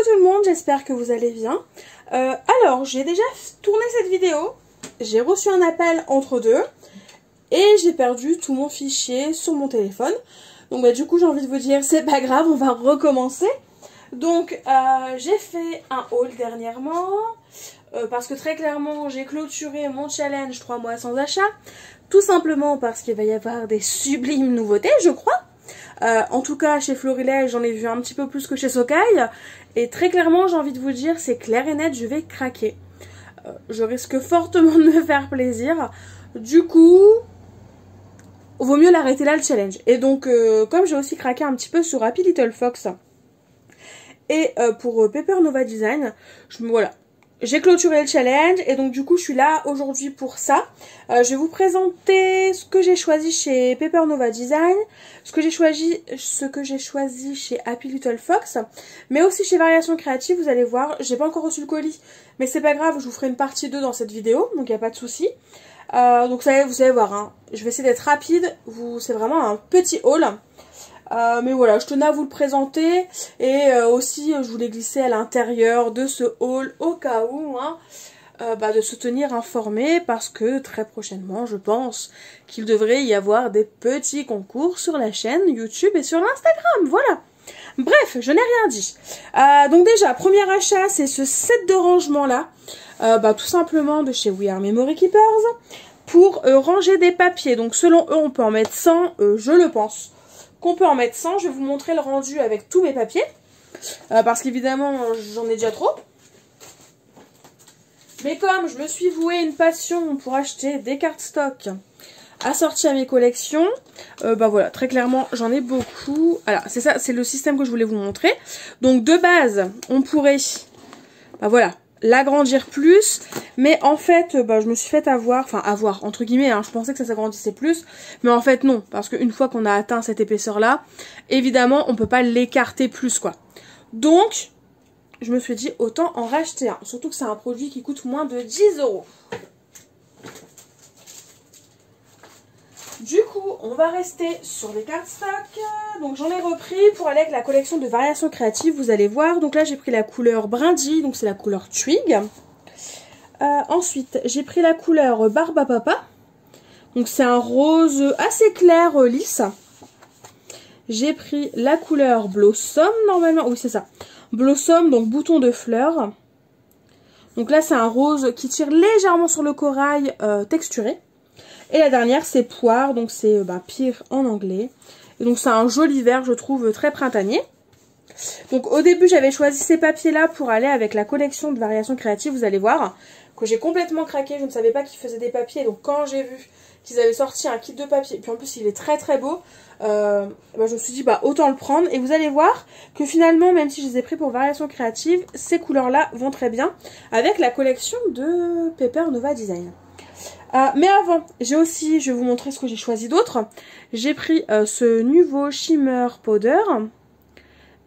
tout le monde, j'espère que vous allez bien. Alors, j'ai déjà tourné cette vidéo, j'ai reçu un appel entre deux et j'ai perdu tout mon fichier sur mon téléphone. Donc bah, du coup j'ai envie de vous dire, c'est pas grave, on va recommencer. Donc j'ai fait un haul dernièrement, parce que très clairement j'ai clôturé mon challenge 3 mois sans achat. Tout simplement parce qu'il va y avoir des sublimes nouveautés, je crois. En tout cas chez Florilège j'en ai vu un petit peu plus que chez Socai. Et très clairement j'ai envie de vous dire, c'est clair et net, je vais craquer. Je risque fortement de me faire plaisir. Du coup, vaut mieux l'arrêter là le challenge. Et donc comme j'ai aussi craqué un petit peu sur Happy Little Fox et pour Paper Nova Design, voilà. J'ai clôturé le challenge et donc du coup je suis là aujourd'hui pour ça. Je vais vous présenter ce que j'ai choisi chez Paper Nova Design, ce que j'ai choisi chez Happy Little Fox, mais aussi chez Variation Créative. Vous allez voir, j'ai pas encore reçu le colis, mais c'est pas grave, je vous ferai une partie 2 dans cette vidéo, donc il n'y a pas de souci. Donc vous allez voir, hein, je vais essayer d'être rapide, c'est vraiment un petit haul. Mais voilà, je tenais à vous le présenter et aussi je voulais glisser à l'intérieur de ce haul au cas où, hein, de se tenir informé parce que très prochainement je pense qu'il devrait y avoir des petits concours sur la chaîne YouTube et sur l'Instagram, voilà. Bref, je n'ai rien dit. Donc déjà, premier achat, c'est ce set de rangement là, tout simplement de chez We Are Memory Keepers pour ranger des papiers. Donc selon eux on peut en mettre 100, je le pense qu'on peut en mettre 100. Je vais vous montrer le rendu avec tous mes papiers. Parce qu'évidemment, j'en ai déjà trop. Mais comme je me suis vouée une passion pour acheter des cartes stock assorties à mes collections, voilà, très clairement, j'en ai beaucoup. Alors, c'est ça, c'est le système que je voulais vous montrer. Donc, de base, on pourrait, voilà, l'agrandir plus, mais en fait je me suis fait avoir entre guillemets, hein, je pensais que ça s'agrandissait plus, mais en fait non, parce qu'une fois qu'on a atteint cette épaisseur là, évidemment on peut pas l'écarter plus quoi. Donc je me suis dit autant en racheter un, surtout que c'est un produit qui coûte moins de 10 €. Du coup, on va rester sur les cartes stock. Donc j'en ai repris pour aller avec la collection de Variation Créative, vous allez voir. Donc là j'ai pris la couleur brindille, donc c'est la couleur Twig. Ensuite j'ai pris la couleur Barbapapa. Donc c'est un rose assez clair lisse. J'ai pris la couleur Blossom normalement, oui c'est ça. Blossom, donc bouton de fleurs. Donc là c'est un rose qui tire légèrement sur le corail texturé. Et la dernière c'est Poire, donc c'est pire en anglais. Et donc c'est un joli vert, je trouve, très printanier. Donc au début j'avais choisi ces papiers là pour aller avec la collection de Variation Créative. Vous allez voir que j'ai complètement craqué, je ne savais pas qu'ils faisaient des papiers. Donc quand j'ai vu qu'ils avaient sorti un kit de papier, puis en plus il est très très beau, je me suis dit autant le prendre. Et vous allez voir que finalement, même si je les ai pris pour Variation Créative, ces couleurs là vont très bien avec la collection de Paper Nova Design. Mais avant, je vais vous montrer ce que j'ai choisi d'autre. J'ai pris ce nouveau Shimmer Powder.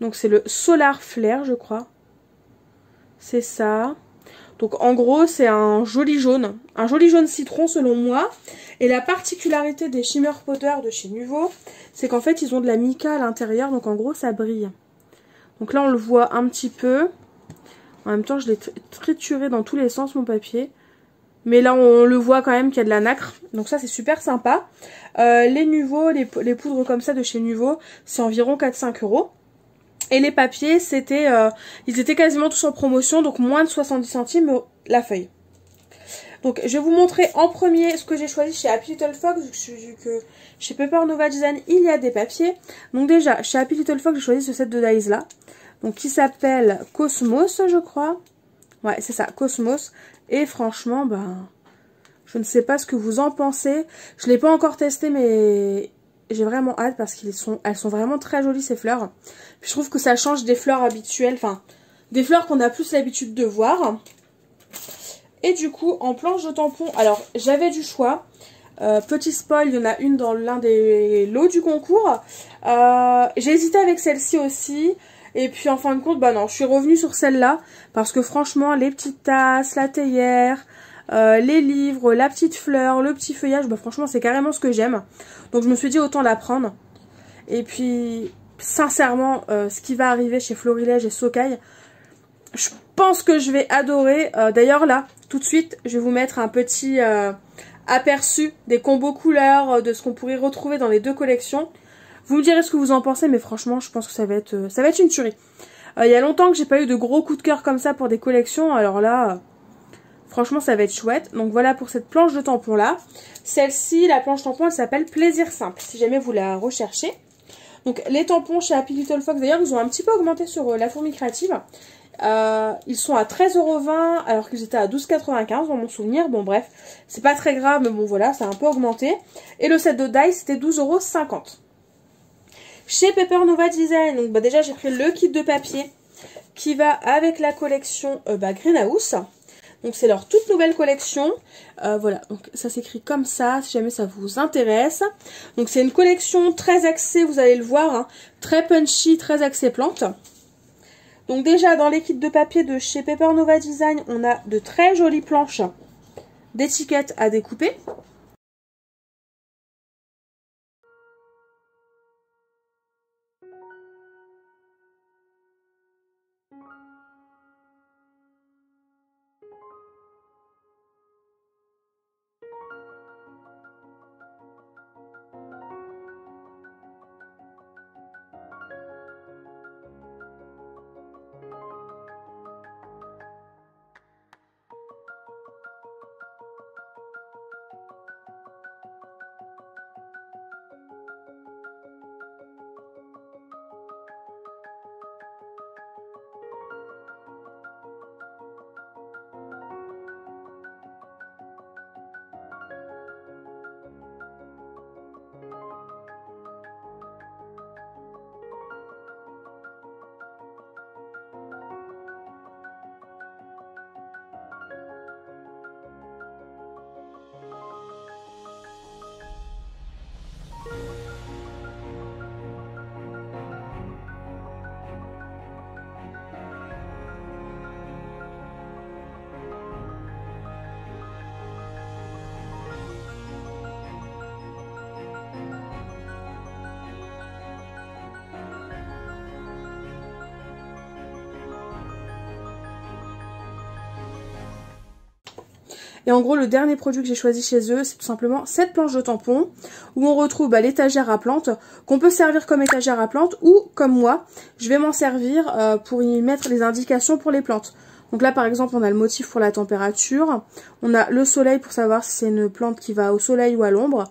Donc c'est le Solar Flare, je crois. C'est ça. Donc en gros, c'est un joli jaune citron selon moi. Et la particularité des Shimmer Powder de chez Nuvo, c'est qu'en fait, ils ont de la mica à l'intérieur. Donc en gros, ça brille. Donc là, on le voit un petit peu. En même temps, je l'ai trituré dans tous les sens, mon papier. Mais là, on le voit quand même qu'il y a de la nacre. Donc ça, c'est super sympa. Les Nuvo, les poudres comme ça de chez Nuvo, c'est environ 4-5 €. Et les papiers, ils étaient quasiment tous en promotion. Donc moins de 70 centimes la feuille. Donc je vais vous montrer en premier ce que j'ai choisi chez Happy Little Fox. Vu que chez Paper Nova Design, il y a des papiers. Donc déjà, chez Happy Little Fox, j'ai choisi ce set de dies là. Donc qui s'appelle Cosmos, je crois. Ouais, c'est ça, Cosmos. Et franchement, je ne sais pas ce que vous en pensez. Je ne l'ai pas encore testé, mais j'ai vraiment hâte parce qu'elles sont vraiment très jolies ces fleurs. Puis je trouve que ça change des fleurs habituelles, enfin, des fleurs qu'on a plus l'habitude de voir. Et du coup, en planche de tampon, alors j'avais du choix. Petit spoil, il y en a une dans l'un des lots du concours. J'ai hésité avec celle-ci aussi. Et puis en fin de compte, non, je suis revenue sur celle-là. Parce que franchement, les petites tasses, la théière, les livres, la petite fleur, le petit feuillage, franchement c'est carrément ce que j'aime. Donc je me suis dit autant la prendre. Et puis sincèrement, ce qui va arriver chez Florilège et Socai, Je pense que je vais adorer. D'ailleurs là, tout de suite, je vais vous mettre un petit aperçu des combos couleurs, de ce qu'on pourrait retrouver dans les deux collections. Vous me direz ce que vous en pensez, mais franchement, je pense que ça va être une tuerie. Il y a longtemps que j'ai pas eu de gros coups de cœur comme ça pour des collections, alors là, franchement, ça va être chouette. Donc voilà pour cette planche de tampon là. Celle-ci, la planche tampon, elle s'appelle Plaisir Simple, si jamais vous la recherchez. Donc les tampons chez Happy Little Fox, d'ailleurs, ils ont un petit peu augmenté sur la fourmi créative. Ils sont à 13,20 € alors qu'ils étaient à 12,95 € dans mon souvenir. Bon bref, c'est pas très grave, mais bon voilà, ça a un peu augmenté. Et le set de die, c'était 12,50 €. Chez Paper Nova Design, donc bah déjà j'ai pris le kit de papier qui va avec la collection Greenhouse. Donc c'est leur toute nouvelle collection. Voilà, donc ça s'écrit comme ça si jamais ça vous intéresse. Donc c'est une collection très axée, vous allez le voir, hein, très punchy, très axée plante. Donc déjà dans les kits de papier de chez Paper Nova Design, on a de très jolies planches d'étiquettes à découper. Et en gros, le dernier produit que j'ai choisi chez eux, c'est tout simplement cette planche de tampon où on retrouve l'étagère à plantes qu'on peut servir comme étagère à plantes ou, comme moi, je vais m'en servir pour y mettre les indications pour les plantes. Donc là, par exemple, on a le motif pour la température, on a le soleil pour savoir si c'est une plante qui va au soleil ou à l'ombre,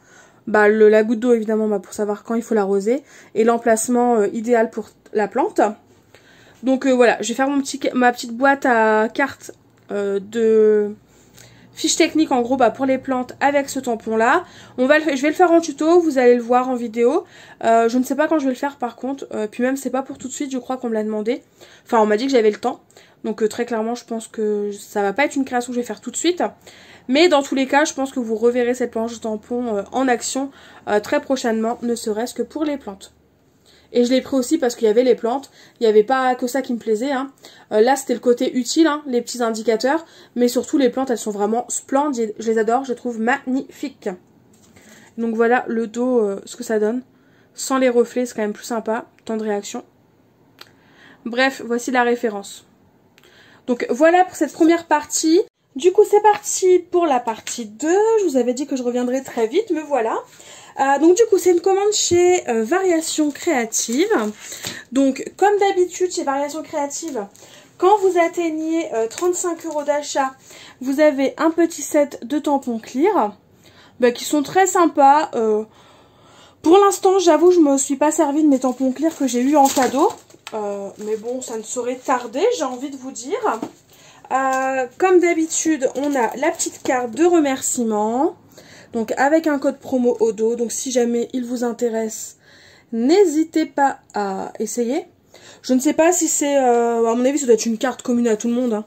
la goutte d'eau évidemment pour savoir quand il faut l'arroser, et l'emplacement idéal pour la plante. Donc voilà, je vais faire ma petite boîte à cartes de fiche technique en gros pour les plantes avec ce tampon là. Je vais le faire en tuto, vous allez le voir en vidéo. Je ne sais pas quand je vais le faire par contre, puis même c'est pas pour tout de suite, je crois qu'on me l'a demandé. Enfin on m'a dit que j'avais le temps, donc très clairement je pense que ça va pas être une création que je vais faire tout de suite. Mais dans tous les cas je pense que vous reverrez cette planche de tampon en action très prochainement, ne serait-ce que pour les plantes. Et je l'ai pris aussi parce qu'il y avait les plantes, il n'y avait pas que ça qui me plaisait. Hein. Là c'était le côté utile, hein, les petits indicateurs, mais surtout les plantes elles sont vraiment splendides, je les adore, je les trouve magnifiques. Donc voilà le dos, ce que ça donne. Sans les reflets c'est quand même plus sympa, temps de réaction. Bref, voici la référence. Donc voilà pour cette première partie. Du coup c'est parti pour la partie 2, je vous avais dit que je reviendrai très vite, me voilà. Donc du coup c'est une commande chez Variation Créative. Donc comme d'habitude chez Variation Créative, quand vous atteignez 35 € d'achat, vous avez un petit set de tampons clear qui sont très sympas. Pour l'instant j'avoue je me suis pas servi de mes tampons clear que j'ai eu en cadeau. Mais bon ça ne saurait tarder, j'ai envie de vous dire. Comme d'habitude on a la petite carte de remerciement. Donc avec un code promo au dos, donc si jamais il vous intéresse, n'hésitez pas à essayer. Je ne sais pas si c'est, à mon avis ça doit être une carte commune à tout le monde. Hein.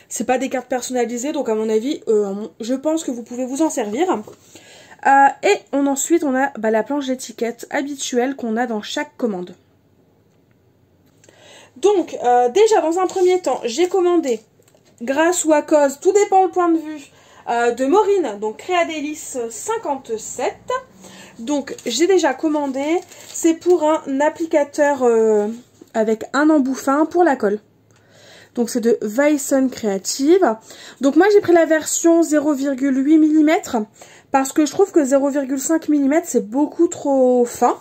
C'est pas des cartes personnalisées, donc à mon avis, je pense que vous pouvez vous en servir. Et ensuite on a la planche d'étiquette habituelle qu'on a dans chaque commande. Donc déjà dans un premier temps, j'ai commandé, grâce ou à cause, tout dépend le point de vue, de Maureen, donc Créadélice 57. Donc j'ai déjà commandé, c'est pour un applicateur avec un embout fin pour la colle. Donc c'est de Vaison Creative. Donc moi j'ai pris la version 0,8 mm parce que je trouve que 0,5 mm c'est beaucoup trop fin.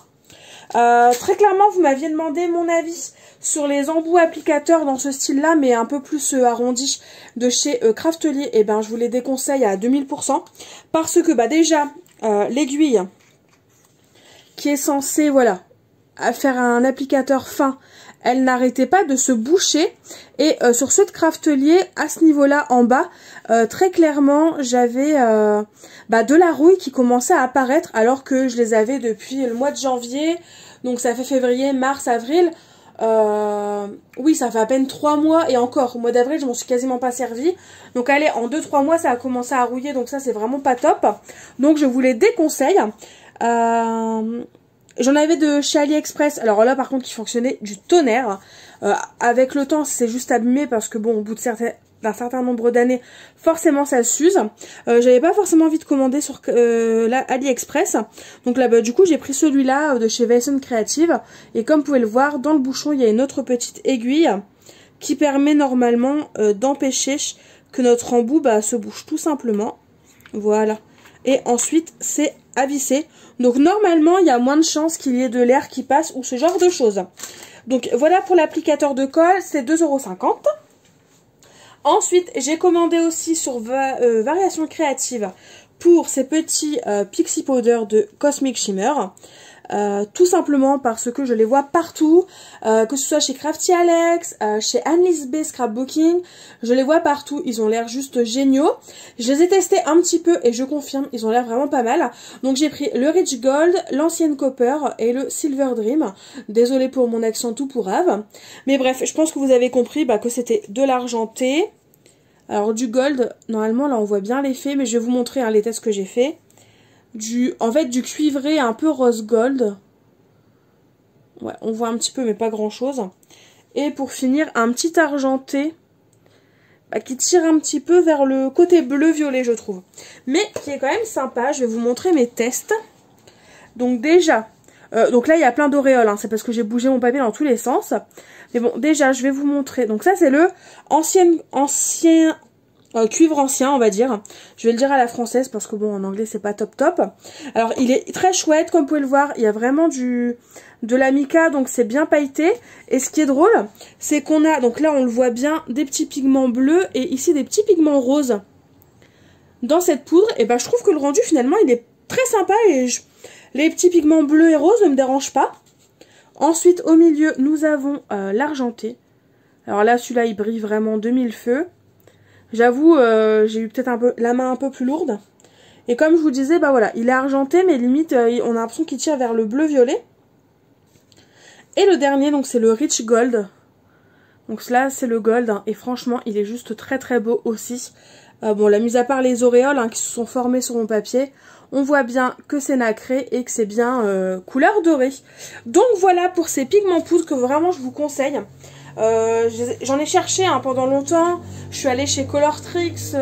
Très clairement vous m'aviez demandé mon avis sur les embouts applicateurs dans ce style là mais un peu plus arrondi de chez Craftelier. Et ben je vous les déconseille à 2000% parce que bah déjà l'aiguille qui est censée voilà faire un applicateur fin, elle n'arrêtait pas de se boucher. Et sur ceux de Craftelier, à ce niveau-là, en bas, très clairement, j'avais de la rouille qui commençait à apparaître, alors que je les avais depuis le mois de janvier. Donc ça fait février, mars, avril. Oui, ça fait à peine 3 mois. Et encore, au mois d'avril, je m'en suis quasiment pas servi. Donc allez, en 2-3 mois, ça a commencé à rouiller. Donc ça, c'est vraiment pas top. Donc je vous les déconseille. J'en avais de chez AliExpress, alors là par contre qui fonctionnait du tonnerre. Avec le temps c'est juste abîmé parce que bon au bout d'un certain nombre d'années forcément ça s'use. J'avais pas forcément envie de commander sur AliExpress. Donc là du coup j'ai pris celui-là de chez Vaison Creative. Et comme vous pouvez le voir dans le bouchon il y a une autre petite aiguille qui permet normalement d'empêcher que notre embout se bouche tout simplement. Voilà. Et ensuite c'est à visser. Donc normalement, il y a moins de chances qu'il y ait de l'air qui passe ou ce genre de choses. Donc voilà pour l'applicateur de colle, c'est 2,50 €. Ensuite, j'ai commandé aussi sur Variation Créative pour ces petits Pixie Powder de Cosmic Shimmer. Tout simplement parce que je les vois partout, que ce soit chez Crafty Alex, chez Annelise B Scrapbooking, je les vois partout, ils ont l'air juste géniaux. Je les ai testés un petit peu et je confirme, ils ont l'air vraiment pas mal. Donc j'ai pris le Rich Gold, l'ancienne Copper et le Silver Dream. Désolée pour mon accent tout pourrave. Mais bref, je pense que vous avez compris que c'était de l'argenté. Alors du gold, normalement là on voit bien l'effet, mais je vais vous montrer les tests que j'ai fait. En fait du cuivré un peu rose gold. Ouais, on voit un petit peu mais pas grand chose. Et pour finir, un petit argenté qui tire un petit peu vers le côté bleu-violet je trouve. Mais qui est quand même sympa, je vais vous montrer mes tests. Donc déjà, donc là il y a plein d'auréoles, c'est parce que j'ai bougé mon papier dans tous les sens. Mais bon, déjà je vais vous montrer. Donc ça c'est le ancien cuivre ancien on va dire. Je vais le dire à la française parce que bon en anglais c'est pas top top. Alors il est très chouette comme vous pouvez le voir. Il y a vraiment de la mica donc c'est bien pailleté. Et ce qui est drôle c'est qu'on a, donc là on le voit bien, des petits pigments bleus et ici des petits pigments roses dans cette poudre. Et je trouve que le rendu finalement il est très sympa et les petits pigments bleus et roses ne me dérangent pas. Ensuite au milieu nous avons l'argenté. Alors là celui-là il brille vraiment de mille feux. J'avoue, j'ai eu peut-être la main un peu plus lourde. Et comme je vous disais, voilà, il est argenté, mais limite, on a l'impression qu'il tire vers le bleu-violet. Et le dernier, donc c'est le Rich Gold. Donc là, c'est le gold, et franchement, il est juste très très beau aussi. Bon, la mise à part les auréoles qui se sont formées sur mon papier, on voit bien que c'est nacré et que c'est bien couleur dorée. Donc voilà pour ces pigments poudre que vraiment je vous conseille. J'en ai cherché pendant longtemps. Je suis allée chez Colortrix,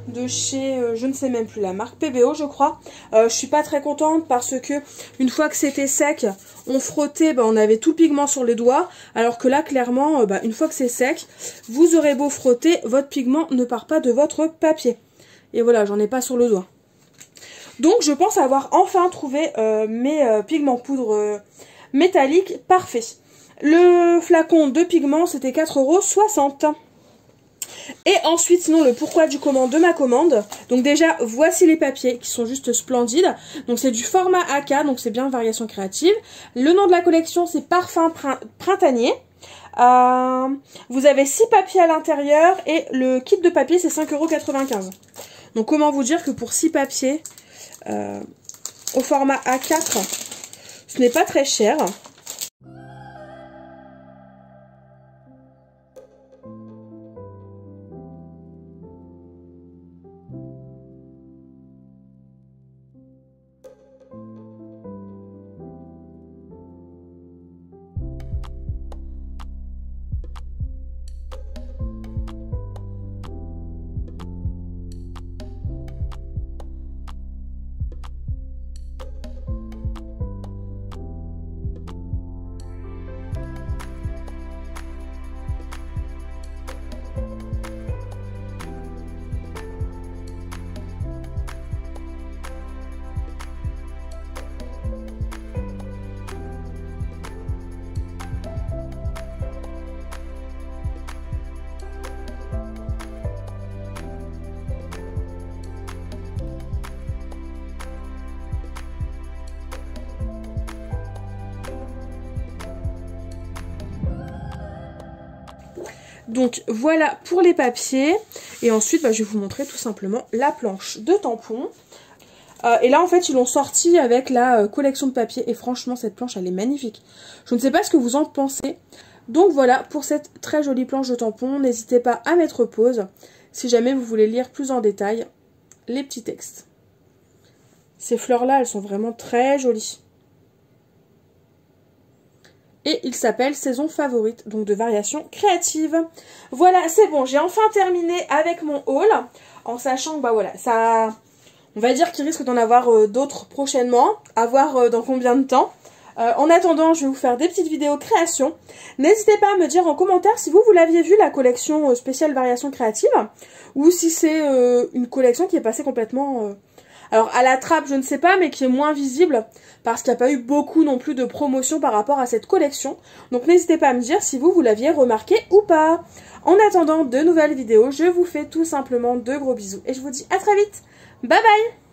de chez je ne sais même plus la marque, PBO je crois. Je suis pas très contente parce que une fois que c'était sec, on frottait, on avait tout le pigment sur les doigts. Alors que là clairement, une fois que c'est sec, vous aurez beau frotter, votre pigment ne part pas de votre papier. Et voilà, j'en ai pas sur le doigt. Donc je pense avoir enfin trouvé mes pigments poudre métalliques parfaits. Le flacon de pigments, c'était 4,60 €. Et ensuite, sinon, le pourquoi du comment de ma commande. Donc déjà, voici les papiers qui sont juste splendides. Donc c'est du format AK, donc c'est bien Variation Créative. Le nom de la collection, c'est Parfum Printanier. Vous avez 6 papiers à l'intérieur et le kit de papier, c'est 5,95 €. Donc comment vous dire que pour 6 papiers, au format A4, ce n'est pas très cher. Donc voilà pour les papiers. Et ensuite, bah, je vais vous montrer tout simplement la planche de tampons. Et là, en fait, ils l'ont sorti avec la collection de papiers. Et franchement, cette planche, elle est magnifique. Je ne sais pas ce que vous en pensez. Donc voilà pour cette très jolie planche de tampons. N'hésitez pas à mettre pause si jamais vous voulez lire plus en détail les petits textes. Ces fleurs-là, elles sont vraiment très jolies. Et il s'appelle Saison Favorite, donc de variation créative. Voilà, c'est bon, j'ai enfin terminé avec mon haul. En sachant que, bah voilà, ça... On va dire qu'il risque d'en avoir d'autres prochainement. À voir dans combien de temps. En attendant, je vais vous faire des petites vidéos création. N'hésitez pas à me dire en commentaire si vous l'aviez vu, la collection spéciale variation créative. Ou si c'est une collection qui est passée complètement... Alors à la trappe, je ne sais pas, mais qui est moins visible. Parce qu'il n'y a pas eu beaucoup non plus de promotion par rapport à cette collection. Donc n'hésitez pas à me dire si vous l'aviez remarqué ou pas. En attendant de nouvelles vidéos, je vous fais tout simplement de gros bisous. Et je vous dis à très vite. Bye bye!